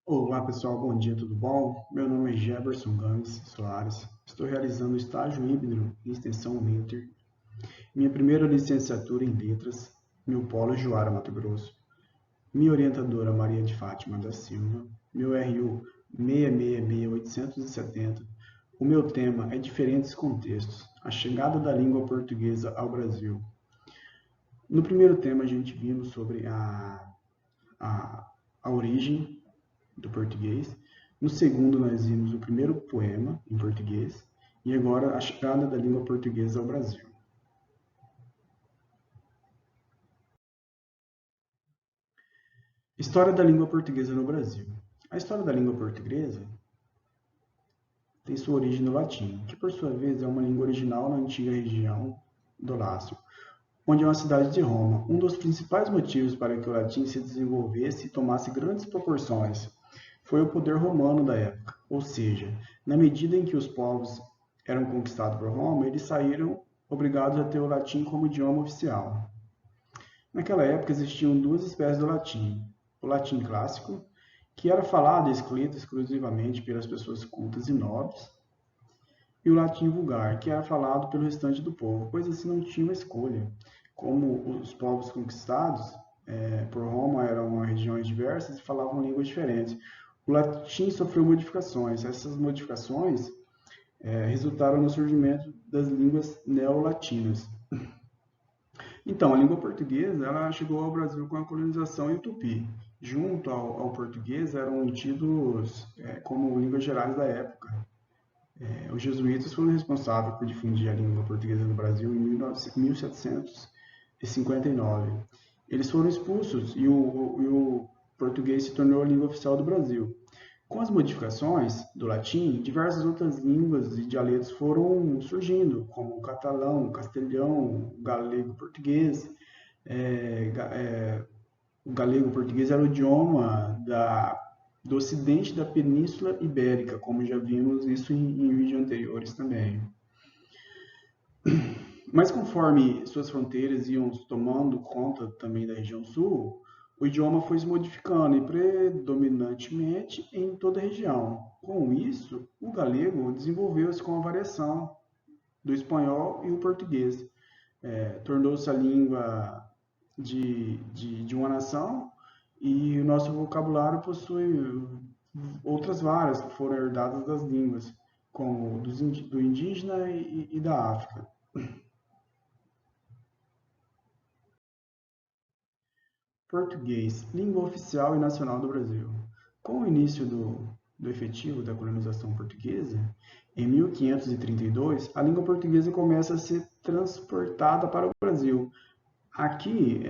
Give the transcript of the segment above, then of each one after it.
Olá pessoal, bom dia, tudo bom? Meu nome é Jefferson Gomes Soares, estou realizando o estágio híbrido em extensão Uninter, minha primeira licenciatura em Letras, meu polo é Juara, Mato Grosso, minha orientadora Maria de Fátima da Silva, meu RU 666870. O meu tema é Diferentes Contextos, a chegada da língua portuguesa ao Brasil. No primeiro tema a gente vimos sobre a, a origem do português. No segundo, nós vimos o primeiro poema em português. E agora, a chegada da língua portuguesa ao Brasil. História da língua portuguesa no Brasil. A história da língua portuguesa tem sua origem no latim, que por sua vez é uma língua original na antiga região do Lácio, onde é uma cidade de Roma. Um dos principais motivos para que o latim se desenvolvesse e tomasse grandes proporções foi o poder romano da época, ou seja, na medida em que os povos eram conquistados por Roma, eles saíram obrigados a ter o latim como idioma oficial. Naquela época existiam duas espécies do latim: o latim clássico, que era falado e escrito exclusivamente pelas pessoas cultas e nobres, e o latim vulgar, que era falado pelo restante do povo, pois assim não tinham escolha. Como os povos conquistados por Roma eram regiões diversas e falavam línguas diferentes, o latim sofreu modificações. Essas modificações resultaram no surgimento das línguas neolatinas. Então, a língua portuguesa ela chegou ao Brasil com a colonização e o tupi. Junto ao português eram tidos como línguas gerais da época. Os jesuítas foram responsáveis por difundir a língua portuguesa no Brasil em 1759. Eles foram expulsos e o português se tornou a língua oficial do Brasil. Com as modificações do latim, diversas outras línguas e dialetos foram surgindo, como o catalão, o castelhão, o galego-português. É, o galego-português era o idioma do ocidente da Península Ibérica, como já vimos isso em vídeos anteriores também. Mas conforme suas fronteiras iam tomando conta também da região sul, o idioma foi se modificando e predominantemente em toda a região. Com isso, o galego desenvolveu-se com a variação do espanhol e o português. Tornou-se a língua de uma nação e o nosso vocabulário possui outras varas que foram herdadas das línguas, como do indígena e da África. Português, língua oficial e nacional do Brasil. Com o início do efetivo da colonização portuguesa, em 1532, a língua portuguesa começa a ser transportada para o Brasil. Aqui,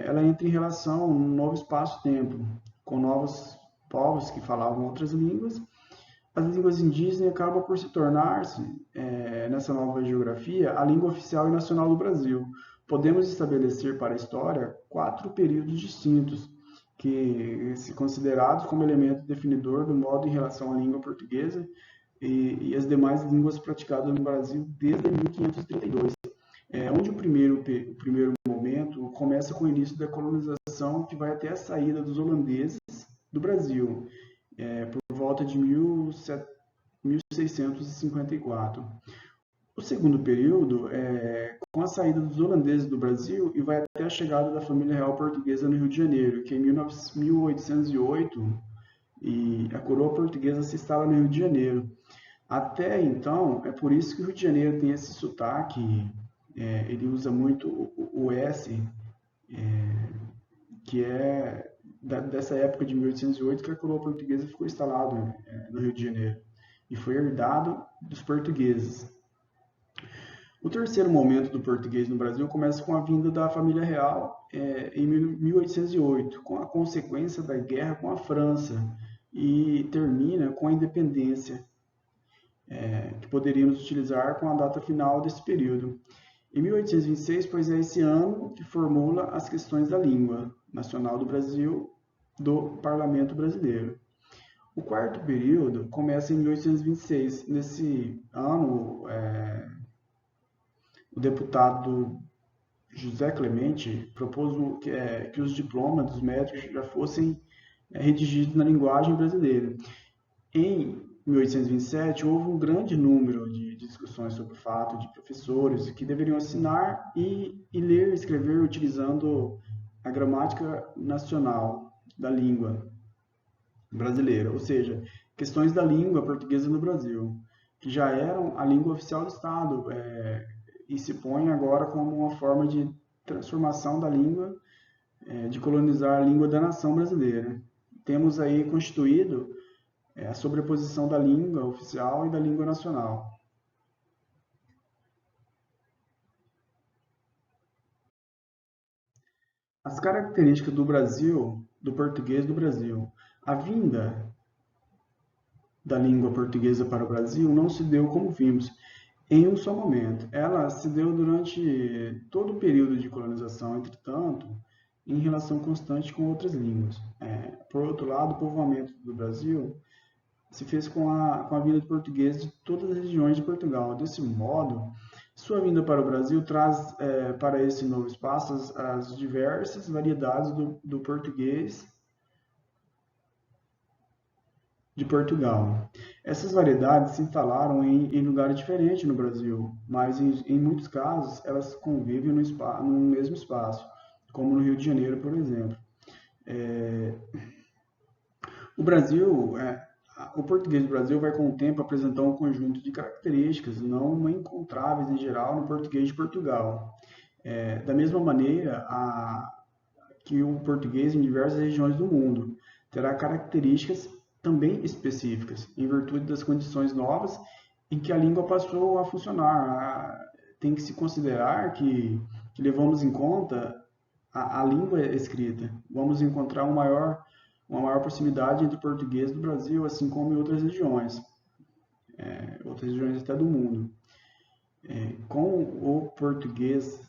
ela entra em relação a um novo espaço-tempo, com novos povos que falavam outras línguas. As línguas indígenas acabam por se tornar-se, nessa nova geografia, a língua oficial e nacional do Brasil. Podemos estabelecer para a história 4 períodos distintos, que se considerados como elemento definidor do modo em relação à língua portuguesa e as demais línguas praticadas no Brasil desde 1532. Onde o primeiro momento começa com o início da colonização, que vai até a saída dos holandeses do Brasil, por volta de 1654. O segundo período é com a saída dos holandeses do Brasil e vai até a chegada da família real portuguesa no Rio de Janeiro, que em 1808 e a coroa portuguesa se instala no Rio de Janeiro. Até então, é por isso que o Rio de Janeiro tem esse sotaque, ele usa muito o S, que é dessa época de 1808 que a coroa portuguesa ficou instalada no Rio de Janeiro e foi herdado dos portugueses. O terceiro momento do português no Brasil começa com a vinda da família real em 1808, com a consequência da guerra com a França, e termina com a independência, que poderíamos utilizar com a data final desse período. Em 1826, pois é esse ano que formula as questões da língua nacional do Brasil do Parlamento Brasileiro. O quarto período começa em 1826. Nesse ano, o deputado José Clemente propôs que os diplomas dos médicos já fossem redigidos na linguagem brasileira. Em 1827, houve um grande número de discussões sobre o fato de professores que deveriam assinar e ler e escrever utilizando a gramática nacional da língua brasileira, ou seja, questões da língua portuguesa no Brasil, que já eram a língua oficial do Estado, e se põe agora como uma forma de transformação da língua, de colonizar a língua da nação brasileira. Temos aí constituído a sobreposição da língua oficial e da língua nacional. As características do Brasil, do português do Brasil. A vinda da língua portuguesa para o Brasil não se deu, como vimos, em um só momento. Ela se deu durante todo o período de colonização, entretanto, em relação constante com outras línguas. Por outro lado, o povoamento do Brasil se fez com a vinda de portugueses de todas as regiões de Portugal. Desse modo, sua vinda para o Brasil traz para esse novo espaço as diversas variedades do português de Portugal. Essas variedades se instalaram em lugares diferentes no Brasil, mas em muitos casos elas convivem no mesmo espaço, como no Rio de Janeiro, por exemplo. O Brasil, o português do Brasil vai com o tempo apresentar um conjunto de características não encontráveis em geral no português de Portugal. Da mesma maneira que o português em diversas regiões do mundo terá características também específicas, em virtude das condições novas em que a língua passou a funcionar. Tem que se considerar que levamos em conta a língua escrita. Vamos encontrar uma maior proximidade entre o português do Brasil, assim como em outras regiões até do mundo. Com o português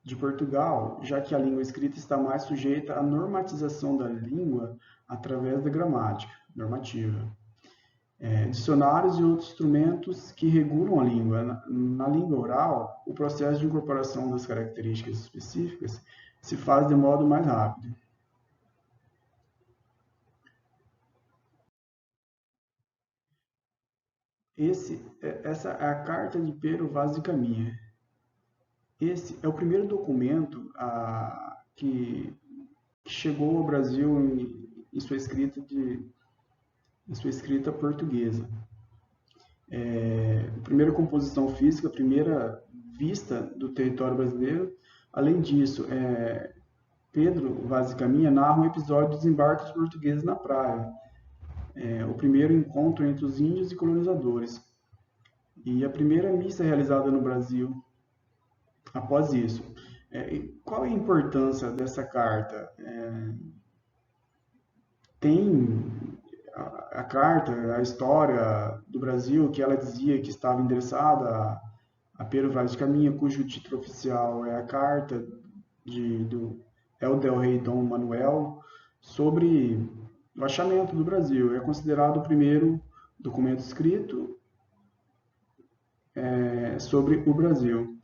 de Portugal, já que a língua escrita está mais sujeita à normatização da língua através da gramática normativa. Dicionários e outros instrumentos que regulam a língua. Na língua oral, o processo de incorporação das características específicas se faz de modo mais rápido. Essa é a Carta de Pero Vaz de Caminha. Esse é o primeiro documento que chegou ao Brasil em sua escrita portuguesa. A primeira composição física, a primeira vista do território brasileiro. Além disso, Pedro Vaz de Caminha narra um episódio dos embarques portugueses na praia, o primeiro encontro entre os índios e colonizadores, e a primeira missa realizada no Brasil após isso. Qual é a importância dessa carta? Tem a carta, a história do Brasil, que ela dizia que estava endereçada a Pero Vaz de Caminha, cujo título oficial é a Carta do El Rei Dom Manuel sobre o achamento do Brasil. É considerado o primeiro documento escrito sobre o Brasil.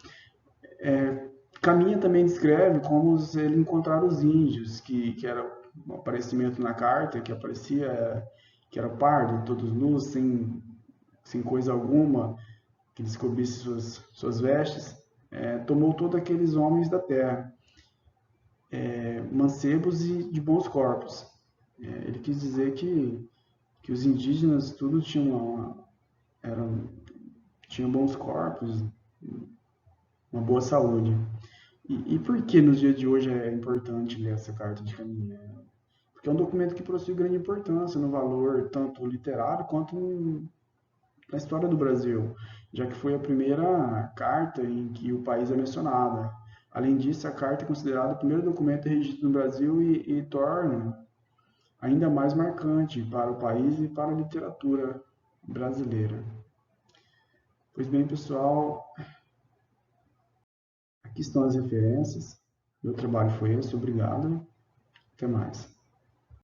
Caminha também descreve como ele encontrar os índios, que era um aparecimento na carta, que aparecia que era pardo, todos nus, sem coisa alguma, que descobrisse suas vestes, tomou todos aqueles homens da terra, mancebos e de bons corpos. Ele quis dizer que os indígenas tudo tinham bons corpos, uma boa saúde. E por que nos dias de hoje é importante ler essa carta de Caminha? Porque é um documento que possui grande importância no valor tanto literário quanto na história do Brasil, já que foi a primeira carta em que o país é mencionado. Além disso, a carta é considerada o primeiro documento registrado no Brasil e torna ainda mais marcante para o país e para a literatura brasileira. Pois bem, pessoal, aqui estão as referências. Meu trabalho foi esse. Obrigado. Até mais.